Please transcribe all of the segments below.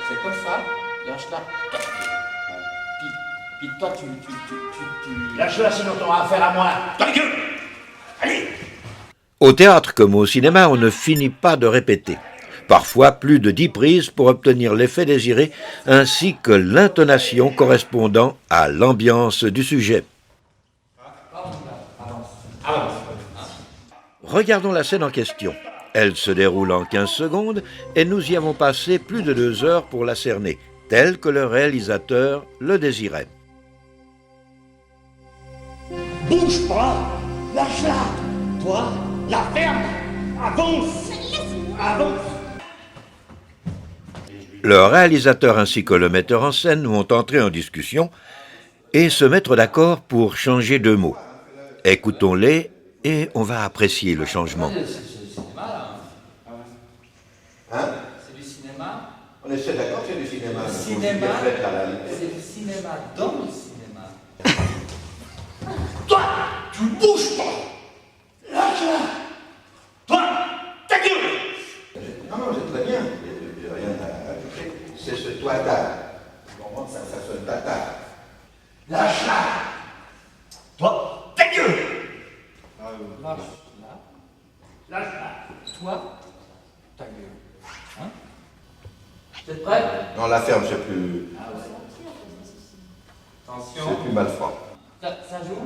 c'est comme ça. Lâche-la. Puis toi, tu... Lâche-la, sinon t'auras affaire à moi. Ta gueule! Allez! Au théâtre comme au cinéma, on ne finit pas de répéter. Parfois plus de 10 prises pour obtenir l'effet désiré, ainsi que l'intonation correspondant à l'ambiance du sujet. Regardons la scène en question. Elle se déroule en 15 secondes et nous y avons passé plus de 2 heures pour la cerner, tel que le réalisateur le désirait. Bouge pas! Lâche-la! Toi, la ferme! Avance! Avance! Le réalisateur ainsi que le metteur en scène vont entrer en discussion et se mettre d'accord pour changer de mots. Écoutons-les et on va apprécier le changement. C'est du cinéma, là. Hein? C'est du cinéma. On est d'accord que c'est du cinéma. Le cinéma, c'est du cinéma dans le cinéma. Toi, tu bouges pas! Lâche-la! Toi, ta gueule! Non, non, c'est très bien. J'ai rien à ajouter. C'est ce toi-là. Tu comprends? Ça sonne tata. Lâche-la! Toi, ta gueule! Lâche-la. Lâche-la! Toi, ta gueule. Hein? Vous êtes prêts? Non, la ferme, c'est plus Attention. mal franc. Ça joue?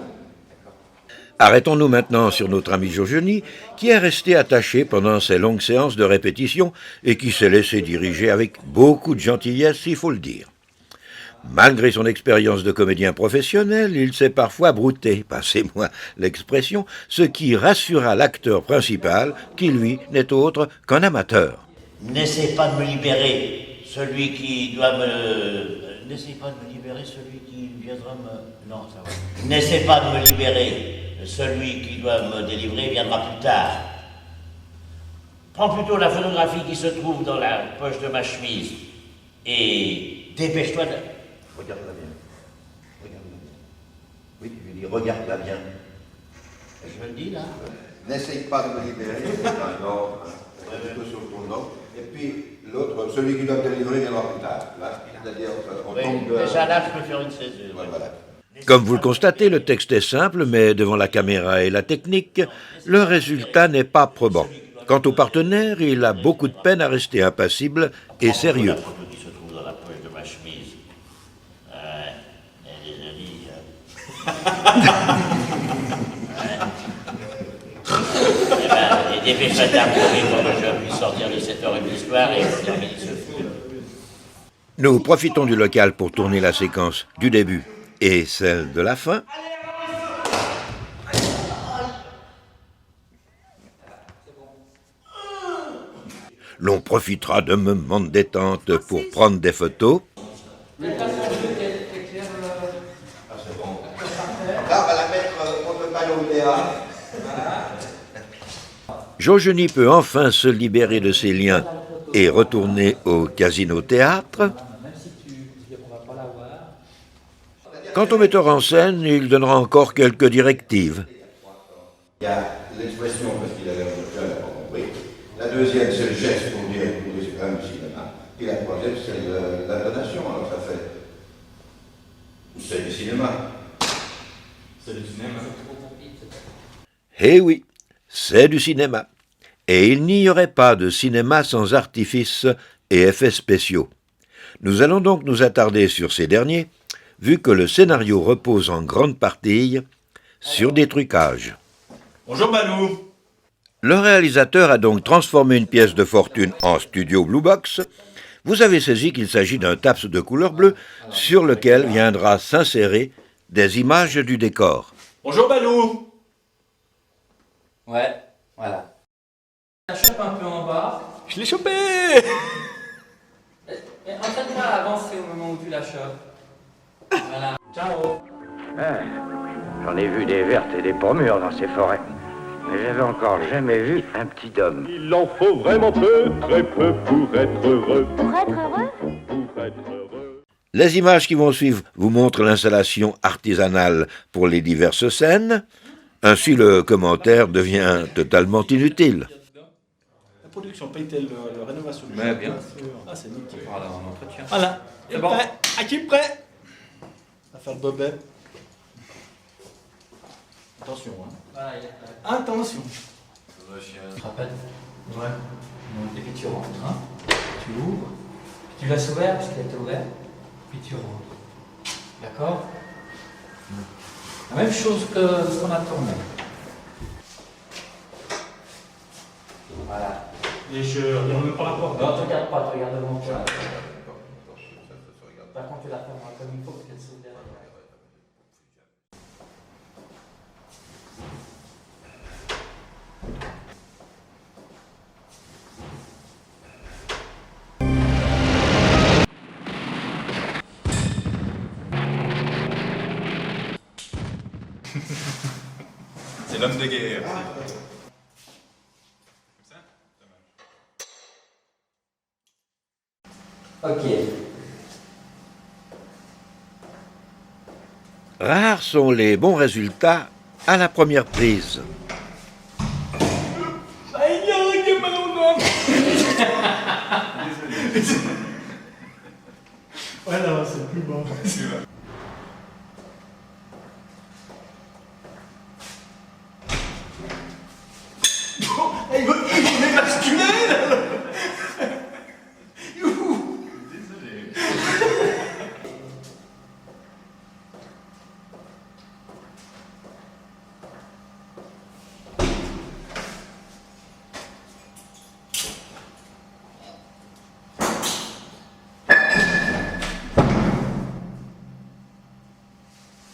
Arrêtons-nous maintenant sur notre ami Jojony, qui est resté attaché pendant ces longues séances de répétition et qui s'est laissé diriger avec beaucoup de gentillesse, il faut le dire. Malgré son expérience de comédien professionnel, il s'est parfois brouté, passez-moi l'expression, ce qui rassura l'acteur principal, qui lui n'est autre qu'un amateur. N'essaie pas de me libérer, celui qui doit me... N'essaie pas de me libérer, celui qui viendra me... Non, ça va. N'essaie pas de me libérer, celui qui doit me délivrer viendra plus tard. Prends plutôt la photographie qui se trouve dans la poche de ma chemise et dépêche-toi de... Regarde-la bien. Regarde-la bien. Oui, je lui dis, regarde-la bien. Je le dis là. N'essaye pas de me libérer, c'est un ordre. Plutôt sur ton ordre. Et puis, l'autre, celui qui doit te délivrer viendra plus tard. Là, c'est-à-dire, on tombe de... Déjà là, je peux faire une césure. Voilà. Comme vous le constatez, le texte est simple, mais devant la caméra et la technique, le résultat n'est pas probant. Quant au partenaire, il a beaucoup de peine à rester impassible et sérieux. La photo qui se trouve dans la poche de ma chemise. Elle est jolie. Et dépêche-toi d'approuver pour que je puisse sortir de cette horrible histoire et terminer ce film. Nous profitons du local pour tourner la séquence du début et celle de la fin. L'on profitera de moments de détente pour prendre des photos. Ah, c'est bon. Là, on va la mettre, on ne peut pas aller au théâtre. Jojony peut enfin se libérer de ses liens et retourner au casino-théâtre. Quant au metteur en scène, il donnera encore quelques directives. Il y a l'expression, parce qu'il avait un peu n'a pas compris. La deuxième, c'est le geste pour dire que c'est quand même du cinéma. Et la troisième, c'est l'intonation. Alors ça fait. C'est du cinéma. C'est du cinéma. Eh oui, c'est du cinéma. Et il n'y aurait pas de cinéma sans artifices et effets spéciaux. Nous allons donc nous attarder sur ces derniers, vu que le scénario repose en grande partie sur des trucages. Bonjour Balou. Le réalisateur a donc transformé une pièce de fortune en studio Blue Box. Vous avez saisi qu'il s'agit d'un taps de couleur bleue sur lequel viendra s'insérer des images du décor. Bonjour Balou. Ouais, voilà. La chope un peu en bas. Je l'ai chopé. Mais entraîne-toi à avancer au moment où tu la chopes. Voilà. Ciao. J'en ai vu des vertes et des pommures dans ces forêts. Mais j'avais encore jamais vu un petit homme. Il en faut vraiment peu, très peu pour être heureux. Pour être heureux? Pour être heureux. Les images qui vont suivre vous montrent l'installation artisanale pour les diverses scènes. Ainsi, le commentaire devient totalement inutile. production paye-t-elle la rénovation du Mais château? bien. Ah, c'est nickel. Voilà, en entretien. Voilà. C'est Et bon. prêt. À qui est prêt? À faire le bobet. Attention, hein. Voilà, Attention. Tu te rappelles? Ouais. Et puis tu rentres, hein. Tu ouvres. Tu laisses ouvert parce qu'il était ouvert. Puis tu rentres. D'accord? La même chose que ce qu'on a tourné. Voilà. Et je regarde même pas la porte. Non, tu regardes pas, tu regardes le monteur. Par contre, tu la fermes comme il faut parce qu'elle s'ouvre derrière. C'est l'homme de guerre. Ok. Rares sont les bons résultats à la première prise. Voilà, c'est plus bon. Il veut basculer là.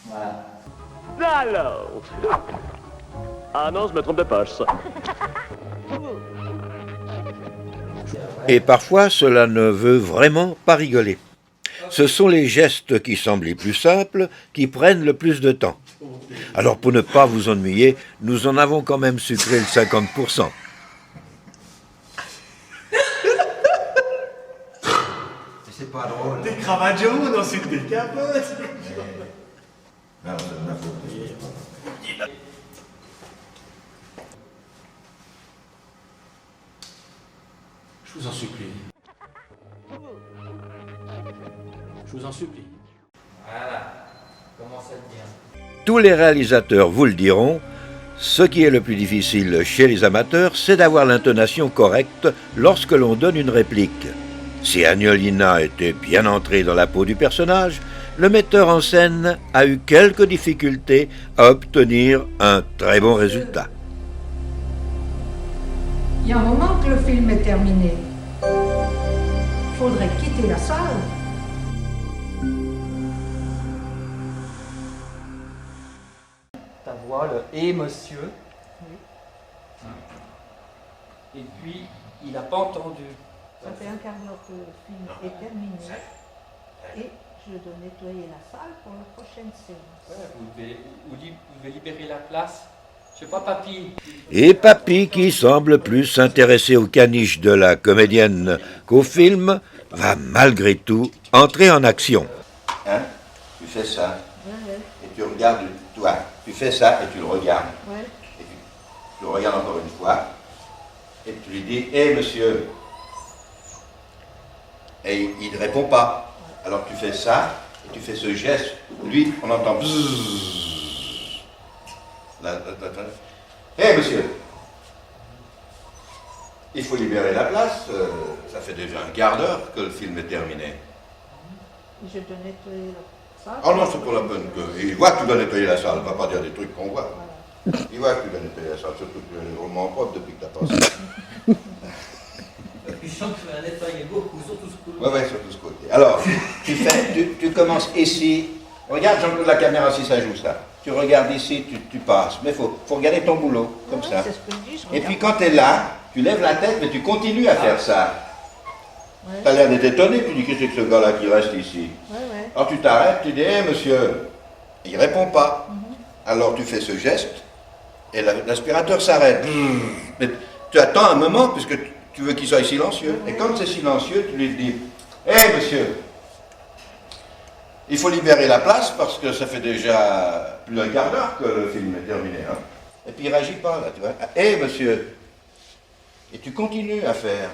Voilà. Alors. Ah non, je me trompe de poche. Et parfois, cela ne veut vraiment pas rigoler. Ce sont les gestes qui semblent les plus simples qui prennent le plus de temps. Alors pour ne pas vous ennuyer, nous en avons quand même sucré le 50%. C'est pas drôle. Des cravates jaunes, ensuite des capotes. Non, c'est de ma faute. Je vous en supplie. Je vous en supplie. Voilà. Commence à le dire. Tous les réalisateurs vous le diront, ce qui est le plus difficile chez les amateurs, c'est d'avoir l'intonation correcte lorsque l'on donne une réplique. Si Agnolina était bien entrée dans la peau du personnage, le metteur en scène a eu quelques difficultés à obtenir un très bon résultat. Il y a un moment que le film est terminé. Il faudrait quitter la salle. Ta voix, le « et monsieur ». Oui. Et puis, il n'a pas entendu. Ça fait un quart d'heure que le film est terminé. Et je dois nettoyer la salle pour la prochaine séance. Ouais, vous devez libérer la place. Je sais pas, papy. Et Papy, qui semble plus s'intéresser aux caniches de la comédienne qu'au film, va malgré tout entrer en action. Hein? Tu fais ça, Ouais, et tu regardes, toi, tu fais ça et tu le regardes. ouais. Et tu le regardes encore une fois, et tu lui dis, hé monsieur. Et il ne répond pas. Alors tu fais ça, et tu fais ce geste. Lui, on entend bzzz. Hé monsieur, il faut libérer la place. Ça fait déjà un quart d'heure que le film est terminé. Et je dois nettoyer la salle. Oh non, c'est pour la bonne que. Il voit que tu dois nettoyer la salle, il ne va pas dire des trucs qu'on voit. Voilà. Il voit que tu dois nettoyer la salle, surtout que tu es vraiment propre depuis que tu as passé. Je sens que tu vas nettoyer beaucoup, surtout ce couloir. Ouais, ouais, sur tout ce côté. Alors, tu commences ici. Regarde, Jean-Claude, la caméra, si ça joue ça. Tu regardes ici, tu passes. Mais il faut regarder ton boulot, comme Ouais, ça. c'est ce que je dis, je Et regarde. puis quand tu es là, tu lèves la tête, mais tu continues à faire ça. Ouais. Tu as l'air d'être étonné, tu dis, qu'est-ce que c'est que ce gars-là qui reste ici? Ouais, ouais. Alors tu t'arrêtes, tu dis, hé monsieur, il répond pas. Alors tu fais ce geste, et l'aspirateur s'arrête. Mais tu attends un moment, puisque tu veux qu'il soit silencieux. Et quand c'est silencieux, tu lui dis, hé monsieur, il faut libérer la place, parce que ça fait déjà plus d'un quart d'heure que le film est terminé. Hein. Et puis il réagit pas, là, tu vois. Hé monsieur, Et tu continues à faire.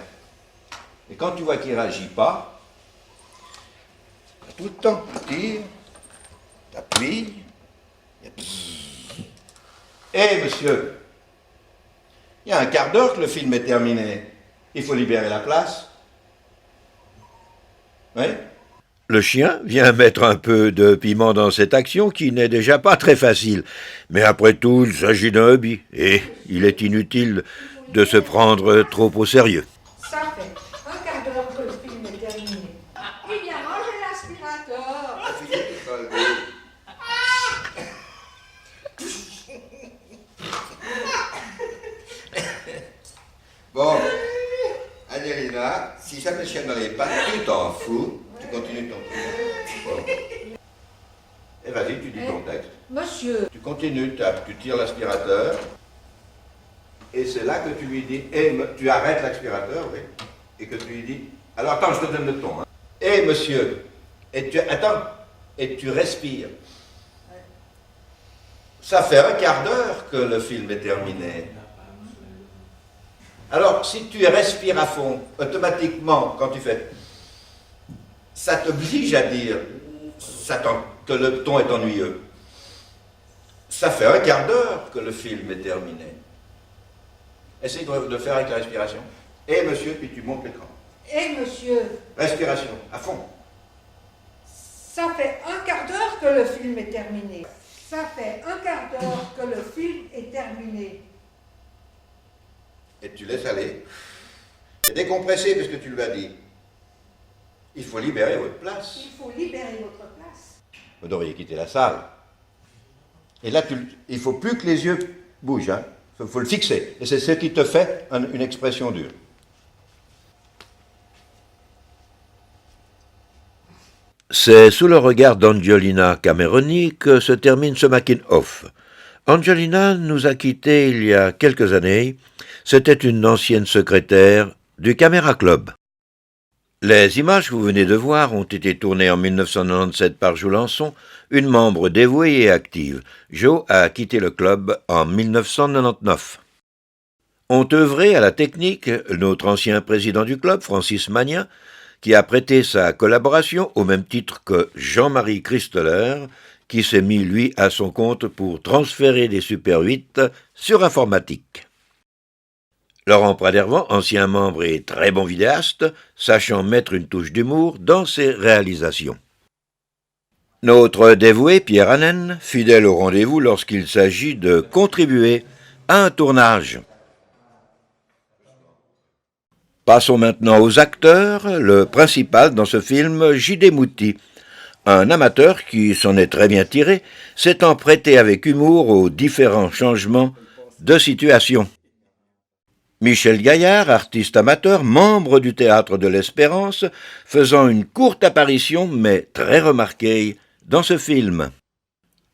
Et quand tu vois qu'il ne réagit pas, tout le temps, tu tires, tu appuies, et monsieur, il y a un quart d'heure que le film est terminé. Il faut libérer la place. Oui? Le chien vient mettre un peu de piment dans cette action qui n'est déjà pas très facile. Mais après tout, il s'agit d'un hobby et il est inutile de se prendre trop au sérieux. Ça fait un quart d'heure que le film est terminé. Eh bien, rangez l'aspirateur. Bon, Adelina, si ça me chienne dans les pattes, tu t'en fous, tu continues ton truc. Bon. Et vas-y, tu dis ton texte. Monsieur, Tu continues, tu tires l'aspirateur, et c'est là que tu lui dis, tu arrêtes l'aspirateur, oui, et que tu lui dis, alors attends, je te donne le ton. Hein. Monsieur, et tu respires. Ça fait un quart d'heure que le film est terminé. Alors, si tu respires à fond, automatiquement, quand tu fais, ça t'oblige à dire que le ton est ennuyeux. Ça fait un quart d'heure que le film est terminé. Essaye de faire avec la respiration. Et monsieur, puis tu montes l'écran. et monsieur, Respiration, à fond. ça fait un quart d'heure que le film est terminé. Ça fait un quart d'heure que le film est terminé. Et tu laisses aller. Et décompresser, parce que tu lui as dit. Il faut libérer votre place. Il faut libérer votre place. Vous devriez quitter la salle. Et là, il ne faut plus que les yeux bougent. Hein. Il faut le fixer. Et c'est ce qui te fait une expression dure. C'est sous le regard d'Angelina Cameroni que se termine ce making-of. Angelina nous a quittés il y a quelques années. C'était une ancienne secrétaire du Camera Club. Les images que vous venez de voir ont été tournées en 1997 par Jo Lançon, une membre dévouée et active. Jo a quitté le club en 1999. Ont œuvré à la technique notre ancien président du club, Francis Magnin, qui a prêté sa collaboration au même titre que Jean-Marie Christeler, qui s'est mis, lui, à son compte pour transférer des Super 8 sur informatique. Laurent Pradervant, ancien membre et très bon vidéaste, sachant mettre une touche d'humour dans ses réalisations. Notre dévoué Pierre Hannen, fidèle au rendez-vous lorsqu'il s'agit de contribuer à un tournage. Passons maintenant aux acteurs. Le principal dans ce film, J.D. Mouty, un amateur qui s'en est très bien tiré, s'étant prêté avec humour aux différents changements de situation. Michel Gaillard, artiste amateur, membre du Théâtre de l'Espérance, faisant une courte apparition mais très remarquée dans ce film.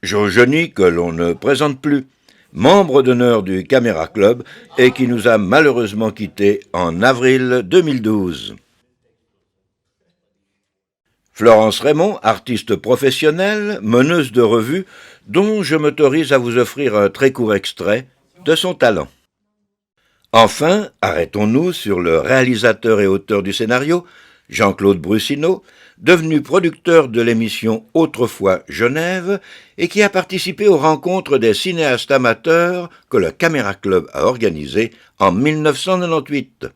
Jo Jeuny, que l'on ne présente plus, membre d'honneur du Camera Club et qui nous a malheureusement quittés en avril 2012. Florence Raymond, artiste professionnelle, meneuse de revue, dont je m'autorise à vous offrir un très court extrait de son talent. Enfin, arrêtons-nous sur le réalisateur et auteur du scénario, Jean-Claude Brussineau, devenu producteur de l'émission Autrefois Genève et qui a participé aux rencontres des cinéastes amateurs que le Camera Club a organisées en 1998.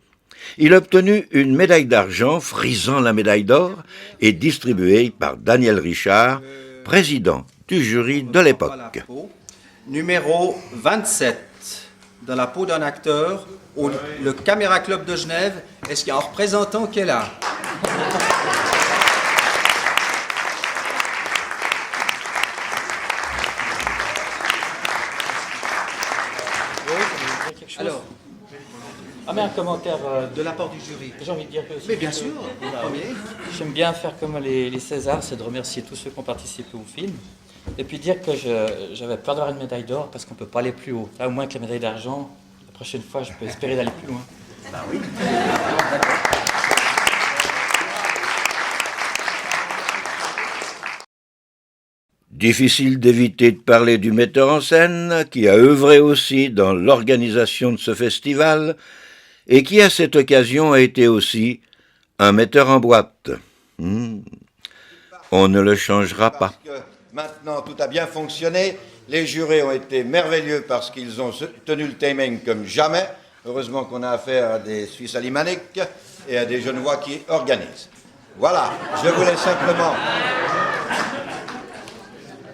Il a obtenu une médaille d'argent frisant la médaille d'or et distribuée par Daniel Richard, président du jury de l'époque. Numéro 27. Dans la peau d'un acteur, le Camera Club de Genève. Est-ce qu'il y a un représentant qui est là? Alors, mais un commentaire de la part du jury. j'ai envie de dire que Mais bien sûr, vous premier. j'aime bien faire comme les Césars, c'est de remercier tous ceux qui ont participé au film. Et puis dire que j'avais peur d'avoir une médaille d'or parce qu'on ne peut pas aller plus haut. Là, au moins, avec la médaille d'argent, la prochaine fois, je peux espérer d'aller plus loin. Bah oui. Difficile d'éviter de parler du metteur en scène, qui a œuvré aussi dans l'organisation de ce festival, et qui à cette occasion a été aussi un metteur en boîte. On ne le changera pas. Parce que maintenant, tout a bien fonctionné. Les jurés ont été merveilleux parce qu'ils ont tenu le timing comme jamais. Heureusement qu'on a affaire à des Suisses alémaniques et à des Genevois qui organisent. Voilà, je voulais simplement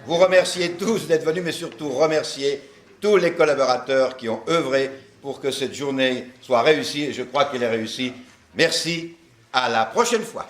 vous remercier tous d'être venus, mais surtout remercier tous les collaborateurs qui ont œuvré pour que cette journée soit réussie, et je crois qu'elle est réussie. Merci, à la prochaine fois.